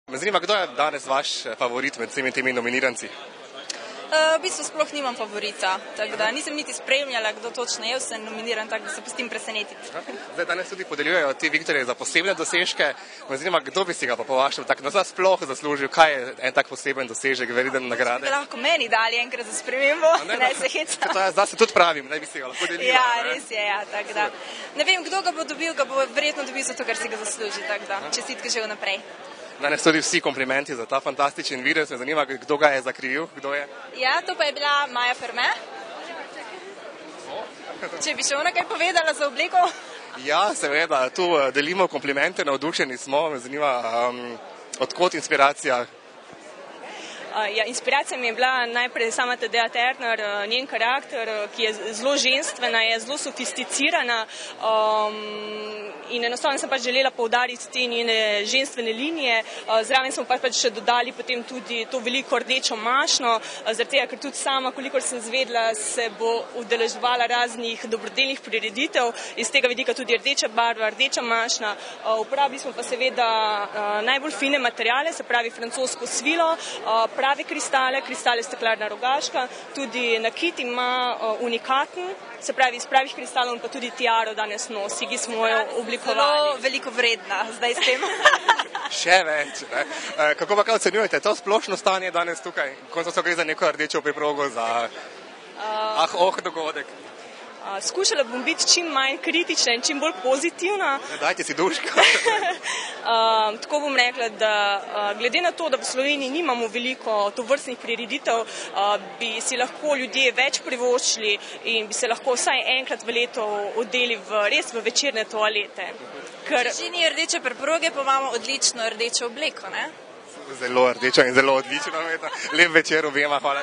Me zanima, kdo je danes vaš favorit med vsemi temi nominiranci? V bistvu sploh nimam favorita, tako da nisem niti spremljala, kdo točno je vse nominiran, tako da se pustim presenetiti. Zdaj danes tudi podeljujejo te Viktorje za posebne dosežke. Me zanima, kdo bi si ga pa po vašem tak sploh zaslužil, kaj je en tak poseben dosežek, veriden nagrade? Da lahko meni dali enkrat za spremembo, ne se heca. Zdaj se tudi pravim, naj bi si ga lahko delila. Ja, res je, ja, tako da. Ne vem, kdo ga bo dobil, ga bo verjetno dobil zato, ker si ga zasluži, tako da čestitke že vnaprej. Danes tudi vsi komplimenti za ta fantastičen videz. Me zanima, kdo ga je zakrivil, kdo je? Ja, to pa je bila Maja Ferme. Če bi še ona kaj povedala za obleko? Ja, seveda, tu delimo komplimente, navdušeni smo. Me zanima, odkot inspiracija? Ja, inspiracija mi je bila najprej sama Tadeja Tertner, njen karakter, ki je zelo ženstvena, je zelo sofisticirana in enostavno sem pač želela poudariti te njene ženstvene linije. Zraven smo pač še dodali potem tudi to veliko rdečo mašno, zaradi tega, ker tudi sama, kolikor sem zvedla, se bo udeleževala raznih dobrodelnih prireditev, iz tega vidika tudi rdeča barva, rdeča mašna. Uporabili smo pa seveda najbolj fine materiale, se pravi francosko svilo, prave kristale Steklarna Rogaška, tudi nakit ima unikaten, se pravi iz pravih kristalov in pa tudi tiaro danes nosi, ki smo jo oblikovali. Zelo veliko vredna zdaj s tem. Še več, ne? Kako pa kaj ocenjujete? To splošno stanje danes tukaj? Končno so gre za neko rdečo priprogo, za dogodek. Skušala bom biti čim manj kritična in čim bolj pozitivna. Dajte si duško. Tako bom rekla, da glede na to, da v Sloveniji nimamo veliko tovrstnih prireditev, bi si lahko ljudje več privoščili in bi se lahko vsaj enkrat v letu odeli res v večerne toalete. Če ni rdeče preproge, pa imamo odlično rdečo obleko, ne? Zelo rdečo in zelo odlično. Lep večer obema, hvala.